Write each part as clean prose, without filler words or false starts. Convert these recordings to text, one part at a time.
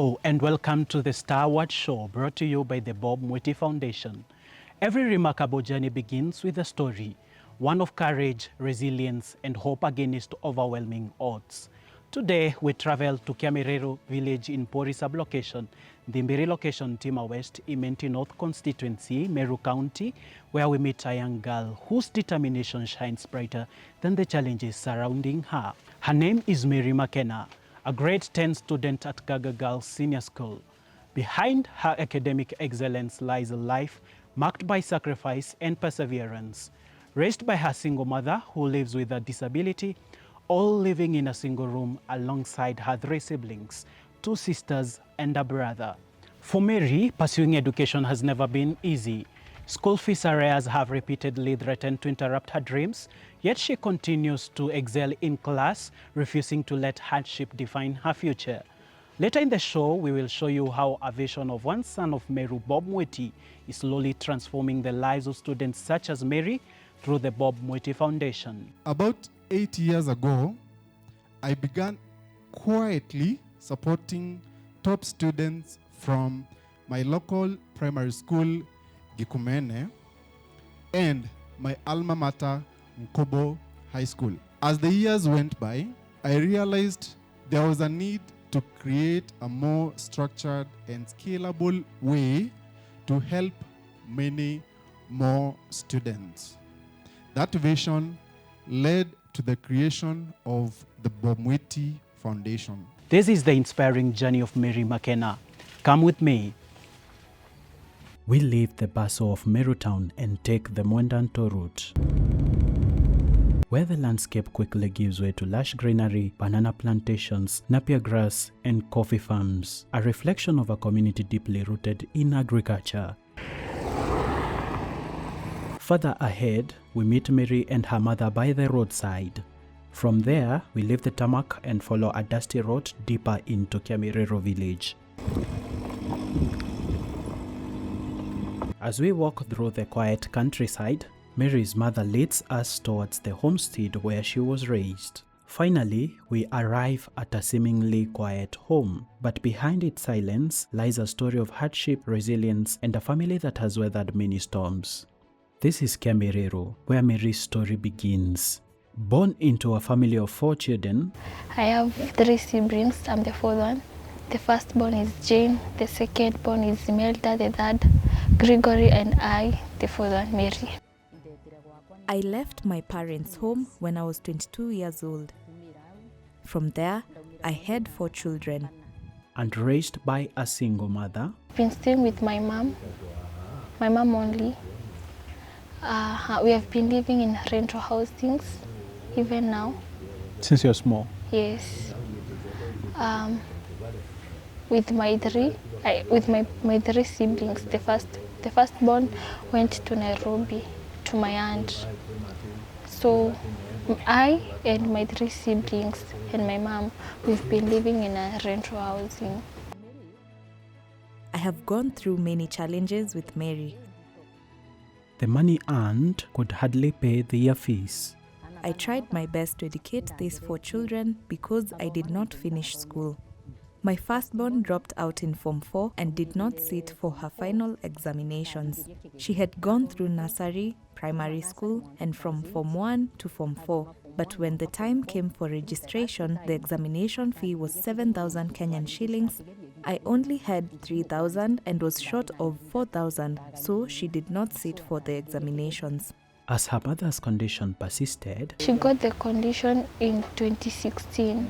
Hello and welcome to the Star Award Show, brought to you by the Bob Mwiti Foundation. Every remarkable journey begins with a story, one of courage, resilience and hope against overwhelming odds. Today we travel to Kyamirero village in Pori sublocation, the Mbiri location, Tima West, Imenti North constituency, Meru County, where we meet a young girl whose determination shines brighter than the challenges surrounding her. Her name is Mary Makena, a grade 10 student at Gaga Girls Senior School. Behind her academic excellence lies a life marked by sacrifice and perseverance. Raised by her single mother who lives with a disability, all living in a single room alongside her 3 siblings, 2 sisters and a brother. For Mary, pursuing education has never been easy. School fees arrears have repeatedly threatened to interrupt her dreams, yet she continues to excel in class, refusing to let hardship define her future. Later in the show, we will show you how a vision of one son of Meru, Bob Mwiti, is slowly transforming the lives of students such as Mary through the Bob Mwiti Foundation. About 8 years ago, I began quietly supporting top students from my local primary school, Gikumene, and my alma mater, Nkobo High School. As the years went by, I realized there was a need to create a more structured and scalable way to help many more students. That vision led to the creation of the Bob Mwiti Foundation. This is the inspiring journey of Mary Makena. Come with me. We leave the bustle of Meru town and take the Mwendanto route, where the landscape quickly gives way to lush greenery, banana plantations, napier grass, and coffee farms, a reflection of a community deeply rooted in agriculture. Further ahead, we meet Mary and her mother by the roadside. From there, we leave the tarmac and follow a dusty road deeper into Kyamirero village. As we walk through the quiet countryside, Mary's mother leads us towards the homestead where she was raised. Finally, we arrive at a seemingly quiet home, but behind its silence lies a story of hardship, resilience, and a family that has weathered many storms. This is Kyamirero, where Mary's story begins. Born into a family of 4 children, I have 3 siblings. I'm the 4th one. The firstborn is Jane, the secondborn is Imelda, the 3rd, Gregory, and I, the 4th one, Mary. I left my parents' home when I was 22 years old. From there, I had 4 children. and raised by a single mother. I've been staying with my mom only. We have been living in rental housings even now. Since you're small? Yes. With my 3 siblings, the firstborn went to Nairobi to my aunt. So I and my 3 siblings and my mom, we've been living in a rental housing. I have gone through many challenges with Mary. The money earned could hardly pay their fees. I tried my best to educate these 4 children because I did not finish school. My firstborn dropped out in Form 4 and did not sit for her final examinations. She had gone through nursery, primary school, and from Form 1 to Form 4. But when the time came for registration, the examination fee was 7,000 Kenyan shillings. I only had 3,000 and was short of 4,000, so she did not sit for the examinations. As her mother's condition persisted, She got the condition in 2016.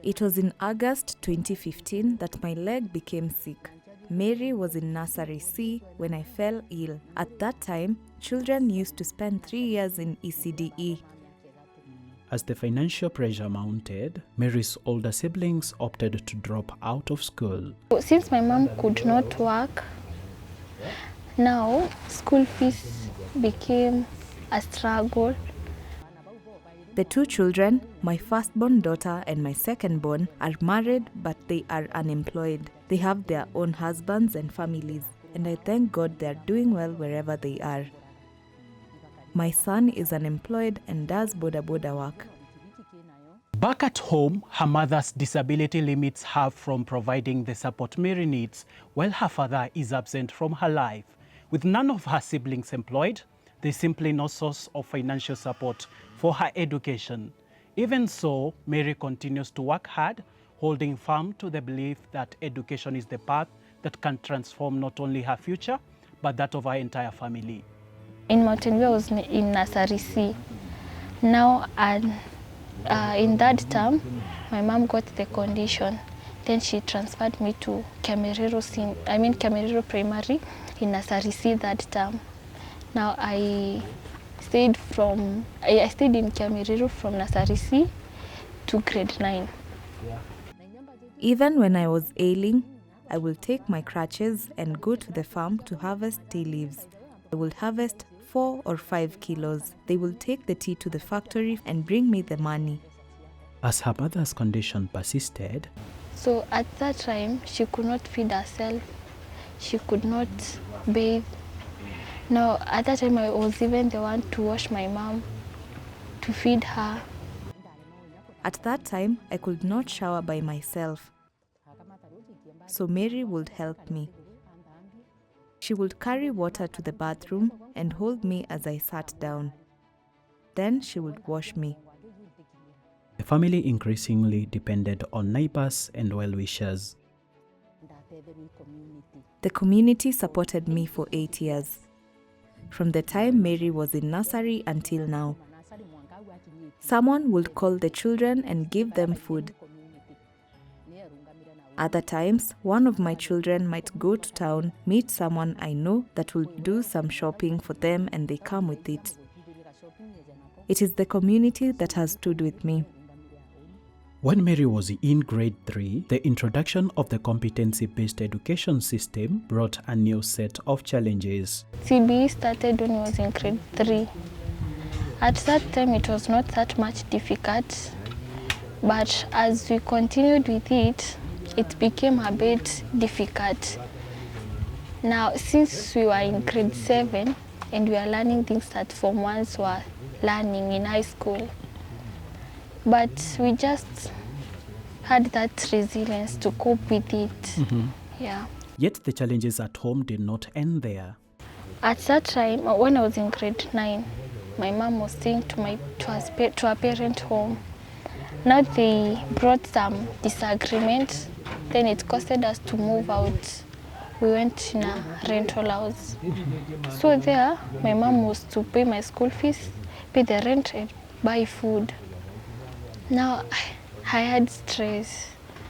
It was in August 2015 that my leg became sick. Mary was in nursery C when I fell ill. At that time, children used to spend 3 years in ECDE. as the financial pressure mounted, Mary's older siblings opted to drop out of school. Since my mom could not work, now school fees became a struggle. The 2 children, my firstborn daughter and my secondborn, are married but they are unemployed. They have their own husbands and families, and I thank God they are doing well wherever they are. My son is unemployed and does boda boda work. Back at home, her mother's disability limits her from providing the support Mary needs, while her father is absent from her life. With none of her siblings employed, there's simply no source of financial support for her education. Even so, Mary continues to work hard, holding firm to the belief that education is the path that can transform not only her future, but that of her entire family. In Mountain View, I was in nursery C. Now, in that term, my mom got the condition. Then she transferred me to Camerero Primary in nursery C that term. Now I stayed in Camerero from nursery C to grade 9. Even when I was ailing, I will take my crutches and go to the farm to harvest tea leaves. I will harvest 4 or 5 kilos. They will take the tea to the factory and bring me the money. As her mother's condition persisted, so at that time, she could not feed herself. She could not bathe. Now, at that time, I was even the one to wash my mom, to feed her. At that time, I could not shower by myself. So Mary would help me. She would carry water to the bathroom and hold me as I sat down. Then she would wash me. the family increasingly depended on neighbors and well-wishers. The community supported me for 8 years, from the time Mary was in nursery until now. Someone would call the children and give them food. Other times, one of my children might go to town, meet someone I know that will do some shopping for them, and they come with it. It is the community that has stood with me. When Mary was in grade 3, the introduction of the competency-based education system brought a new set of challenges. CBE started when I was in grade 3. At that time, it was not that much difficult, but as we continued with it, it became a bit difficult. Now, since we were in grade 7 and we are learning things that Form 1s were learning in high school, but we just had that resilience to cope with it. Yeah. Yet the challenges at home did not end there. At that time, when I was in grade 9, my mom was staying to our parent home. Now they brought some disagreement, then it costed us to move out. We went in a rental house. So there, my mom was to pay my school fees, pay the rent, and buy food. Now, I had stress.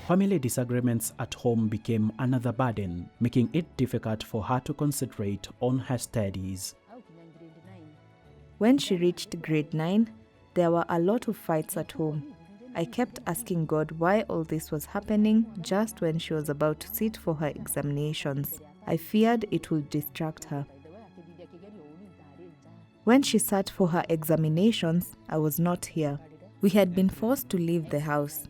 Family disagreements at home became another burden, making it difficult for her to concentrate on her studies. When she reached grade 9, there were a lot of fights at home. I kept asking God why all this was happening just when she was about to sit for her examinations. I feared it would distract her. When she sat for her examinations, I was not here. We had been forced to leave the house.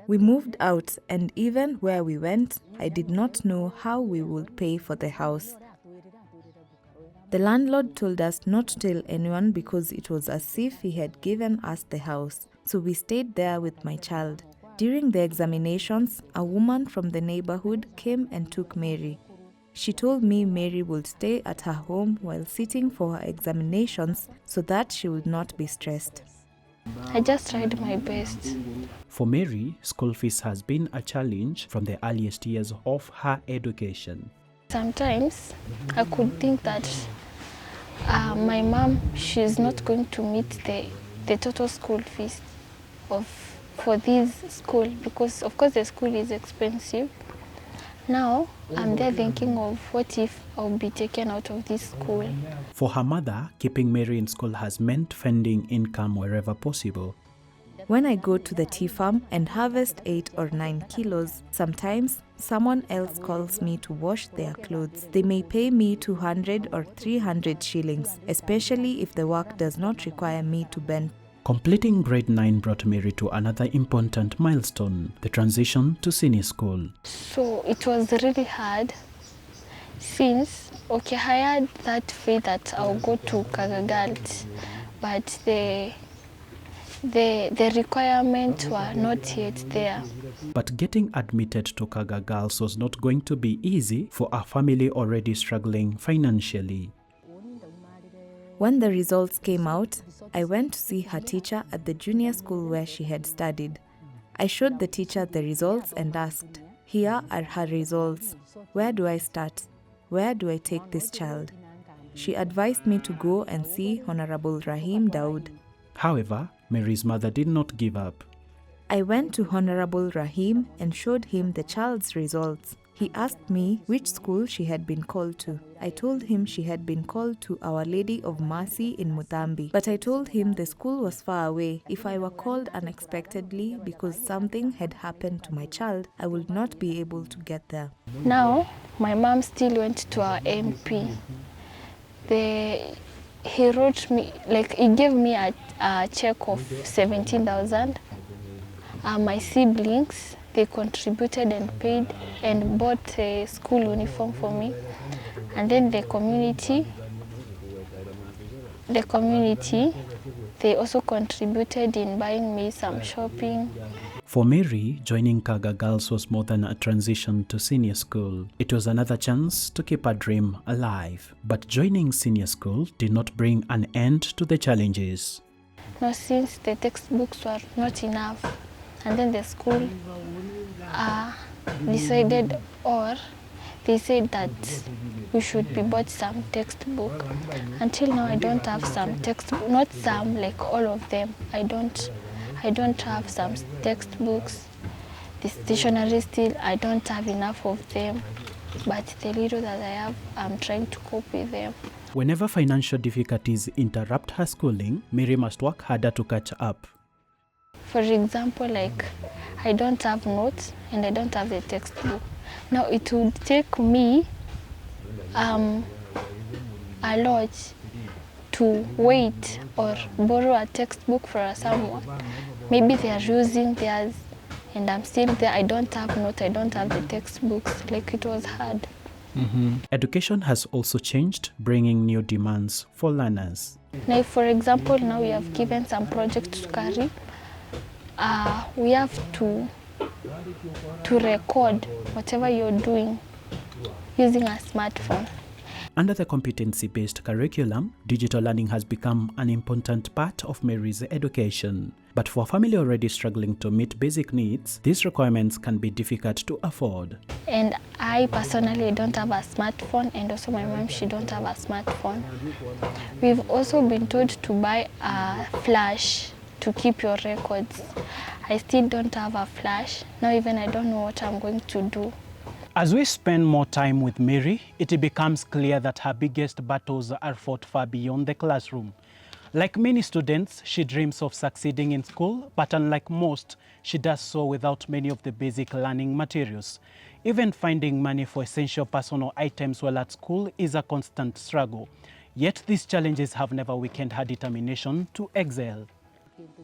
We moved out, and even where we went, I did not know how we would pay for the house. The landlord told us not to tell anyone because it was as if he had given us the house. So we stayed there with my child. During the examinations, a woman from the neighborhood came and took Mary. She told me Mary would stay at her home while sitting for her examinations so that she would not be stressed. I just tried my best. For Mary, school fees has been a challenge from the earliest years of her education. Sometimes I could think that my mom, she's not going to meet the total school fees for this school, because of course the school is expensive. Now I'm there thinking of what if I'll be taken out of this school. For her mother, keeping Mary in school has meant finding income wherever possible. When I go to the tea farm and harvest 8 or 9 kilos, sometimes someone else calls me to wash their clothes. They may pay me 200 or 300 shillings, especially if the work does not require me to bend. Completing grade 9 brought Mary to another important milestone, the transition to senior school. So it was really hard since, I had that faith that I'll go to Kagagalt, but the requirements were not yet there. But getting admitted to Kaga Girls was not going to be easy for a family already struggling financially. When the results came out, I went to see her teacher at the junior school where she had studied. I showed the teacher the results and asked, "Here are her results. Where do I start? Where do I take this child?" She advised me to go and see Honorable Rahim Daud. However, Mary's mother did not give up. I went to Honorable Rahim and showed him the child's results. He asked me which school she had been called to. I told him she had been called to Our Lady of Mercy in Mutambi, but I told him the school was far away. If I were called unexpectedly because something had happened to my child, I would not be able to get there. Now, my mom still went to our MP. He wrote me, he gave me a check of 17,000. My siblings, they contributed and paid and bought a school uniform for me. And then the community, they also contributed in buying me some shopping. For Mary, joining Kaga Girls was more than a transition to senior school. It was another chance to keep her dream alive. But joining senior school did not bring an end to the challenges. No, since the textbooks were not enough, and then the school decided, or they said that we should be bought some textbook. Until now, I don't have some textbook, not some, like all of them. I don't have some textbooks. The stationery still, I don't have enough of them. But the little that I have, I'm trying to cope with them. Whenever financial difficulties interrupt her schooling, Mary must work harder to catch up. For example, I don't have notes and I don't have the textbook. Now it would take me a lot to wait or borrow a textbook for someone. Maybe they are using theirs and I'm still there. I don't have notes, I don't have the textbooks. It was hard. Education has also changed, bringing new demands for learners. Now, for example, now we have given some projects to carry. We have to record whatever you're doing using a smartphone. Under the competency-based curriculum, digital learning has become an important part of Mary's education. But for a family already struggling to meet basic needs, these requirements can be difficult to afford. And I personally don't have a smartphone, and also my mom, she don't have a smartphone. We've also been told to buy a flash to keep your records. I still don't have a flash. Now even I don't know what I'm going to do. As we spend more time with Mary, it becomes clear that her biggest battles are fought far beyond the classroom. Like many students, she dreams of succeeding in school, but unlike most, she does so without many of the basic learning materials. Even finding money for essential personal items while at school is a constant struggle. Yet these challenges have never weakened her determination to excel.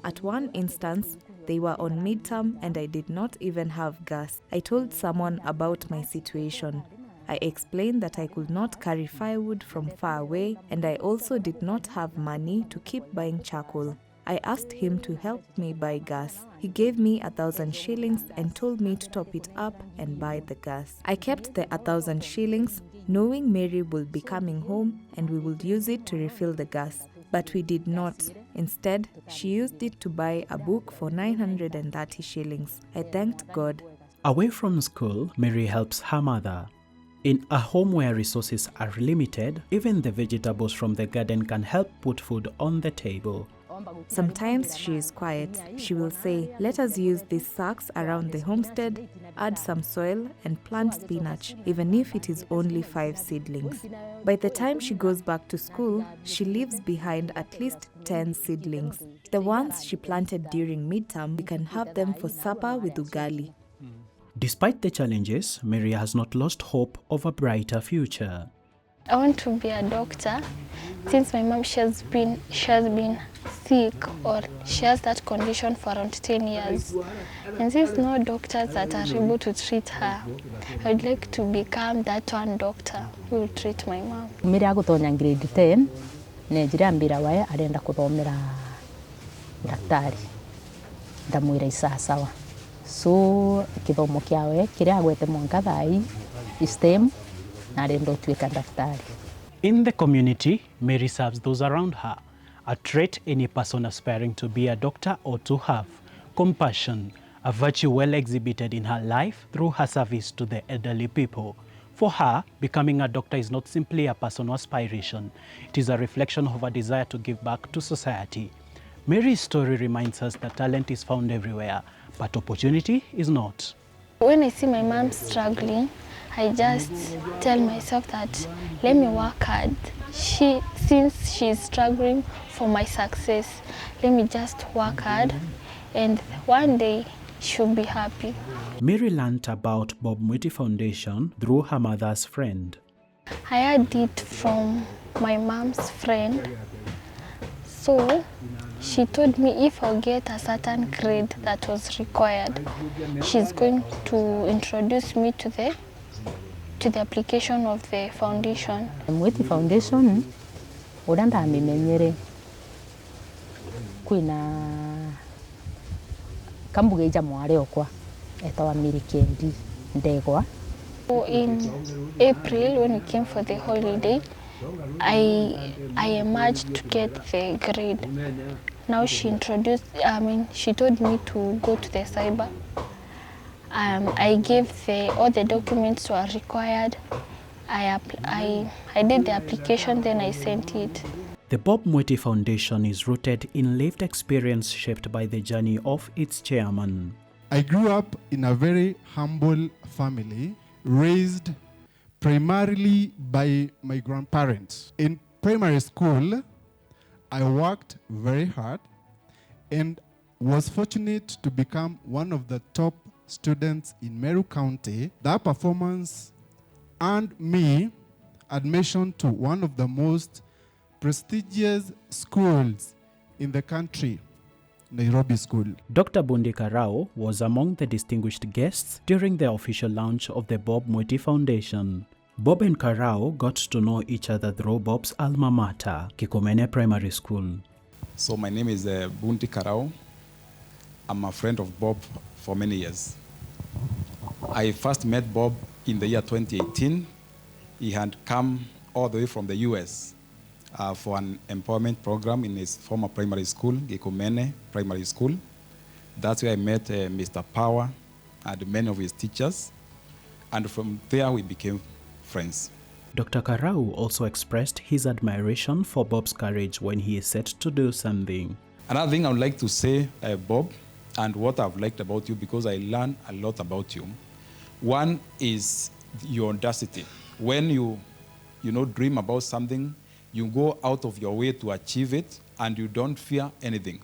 At one instance, they were on midterm and I did not even have gas. I told someone about my situation. I explained that I could not carry firewood from far away and I also did not have money to keep buying charcoal. I asked him to help me buy gas. He gave me 1,000 shillings and told me to top it up and buy the gas. I kept the 1,000 shillings, knowing Mary would be coming home and we would use it to refill the gas. But we did not. Instead, she used it to buy a book for 930 shillings. I thanked God. Away from school, Mary helps her mother. In a home where resources are limited, even the vegetables from the garden can help put food on the table. Sometimes she is quiet. She will say, "Let us use these sacks around the homestead, add some soil and plant spinach, even if it is only 5 seedlings." By the time she goes back to school, she leaves behind at least 10 seedlings. The ones she planted during midterm, we can have them for supper with ugali. Despite the challenges, Mary has not lost hope of a brighter future. I want to be a doctor. Since my mom, she has been sick, or she has that condition for around 10 years. And since no doctors that are able to treat her, I would like to become that one doctor who will treat my mom. Mira gutonya grade 10 nejira mbira wae arenda kuthomera daktari ndamwira isasawa so kithomo kiawe kiria agwete mwanka thai STEM na arenda tuika daktari. In the community, Mary serves those around her, a trait any person aspiring to be a doctor or to have: compassion, a virtue well exhibited in her life through her service to the elderly people. For her, becoming a doctor is not simply a personal aspiration. It is a reflection of a desire to give back to society. Mary's story reminds us that talent is found everywhere, but opportunity is not. When I see my mom struggling, I just tell myself that let me work hard. Since she's struggling for my success, let me just work hard and one day she'll be happy. Mary learned about Bob Mwiti Foundation through her mother's friend. I heard it from my mom's friend. So she told me if I get a certain grade that was required, she's going to introduce me to the application of the foundation. Mwiti Foundation uria ndamimenyere kwina kambuge ija mware okwa etawa Mirikendi ndegwa. So in April, when we came for the holiday, I emerged to get the grade. Now she told me to go to the cyber. I gave all the documents were required. I did the application, then I sent it. The Bob Mwiti Foundation is rooted in lived experience shaped by the journey of its chairman. I grew up in a very humble family, raised primarily by my grandparents. In primary school, I worked very hard and was fortunate to become one of the top students in Meru County. That performance earned me admission to one of the most prestigious schools in the country, Nairobi School. Dr. Bundi Karao was among the distinguished guests during the official launch of the Bob Mwiti Foundation. Bob and Karao got to know each other through Bob's alma mater, Kikumene Primary School. So my name is Bundi Karao. I'm a friend of Bob for many years. I first met Bob in the year 2018. He had come all the way from the US for an employment program in his former primary school, Gikumene Primary School. That's where I met Mr. Power and many of his teachers. And from there we became friends. Dr. Karau also expressed his admiration for Bob's courage when he is set to do something. Another thing I would like to say, Bob, and what I've liked about you, because I learned a lot about you. One is your audacity. When you dream about something, you go out of your way to achieve it, and you don't fear anything.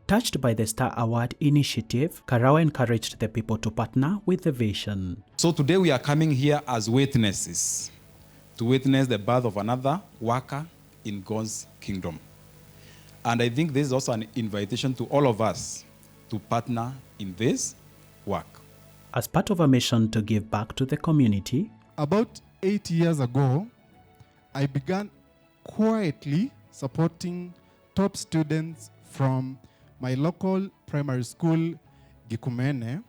Touched by the Star Award initiative, Karau encouraged the people to partner with the vision. So today we are coming here as witnesses, to witness the birth of another worker in God's kingdom. And I think this is also an invitation to all of us to partner in this work. As part of a mission to give back to the community, about 8 years ago, I began quietly supporting top students from my local primary school, Gikumene,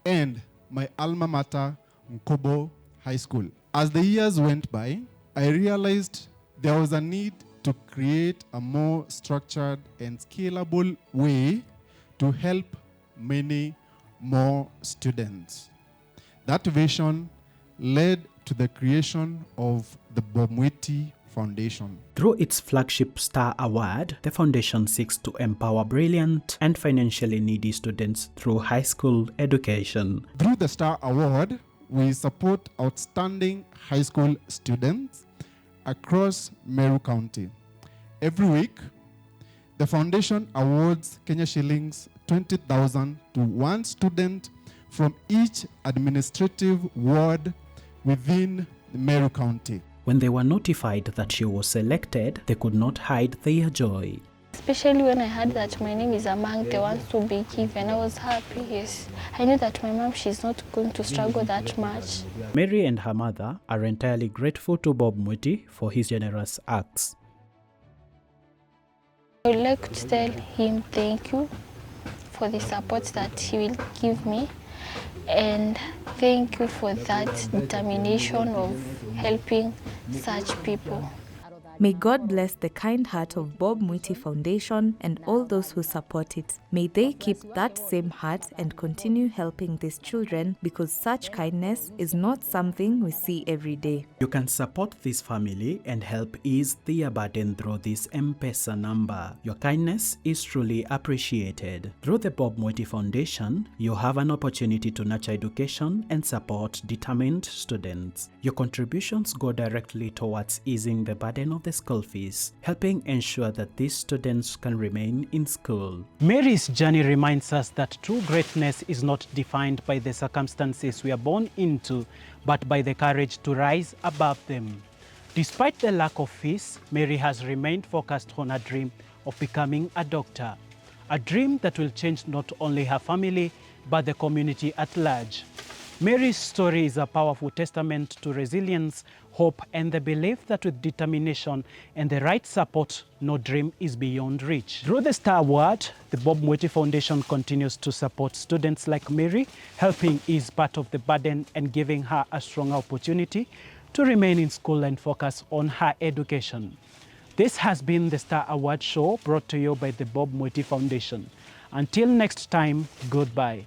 and my alma mater, Nkobo High School. As the years went by, I realized there was a need to create a more structured and scalable way to help many more students. That vision led to the creation of the Bob Mwiti Foundation. Through its flagship Star Award, the foundation seeks to empower brilliant and financially needy students through high school education. Through the Star Award, we support outstanding high school students across Meru County. Every week, the foundation awards Kenya shillings 20,000 to one student from each administrative ward within Meru County. When they were notified that she was selected, they could not hide their joy. Especially when I heard that my name is among the ones to be given, I was happy, yes. I knew that my mom, she's not going to struggle that much. Mary and her mother are entirely grateful to Bob Mwiti for his generous acts. I would like to tell him thank you for the support that he will give me, and thank you for that determination of helping such people. May God bless the kind heart of Bob Mwiti Foundation and all those who support it. May they keep that same heart and continue helping these children, because such kindness is not something we see every day. You can support this family and help ease their burden through this M-Pesa number. Your kindness is truly appreciated. Through the Bob Mwiti Foundation, you have an opportunity to nurture education and support determined students. Your contributions go directly towards easing the burden of the school fees, helping ensure that these students can remain in school. Mary's journey reminds us that true greatness is not defined by the circumstances we are born into, but by the courage to rise above them. Despite the lack of fees, Mary has remained focused on her dream of becoming a doctor, a dream that will change not only her family, but the community at large. Mary's story is a powerful testament to resilience, hope, and the belief that with determination and the right support, no dream is beyond reach. Through the Star Award, the Bob Mwiti Foundation continues to support students like Mary, helping ease part of the burden and giving her a strong opportunity to remain in school and focus on her education. This has been the Star Award Show, brought to you by the Bob Mwiti Foundation. Until next time, goodbye.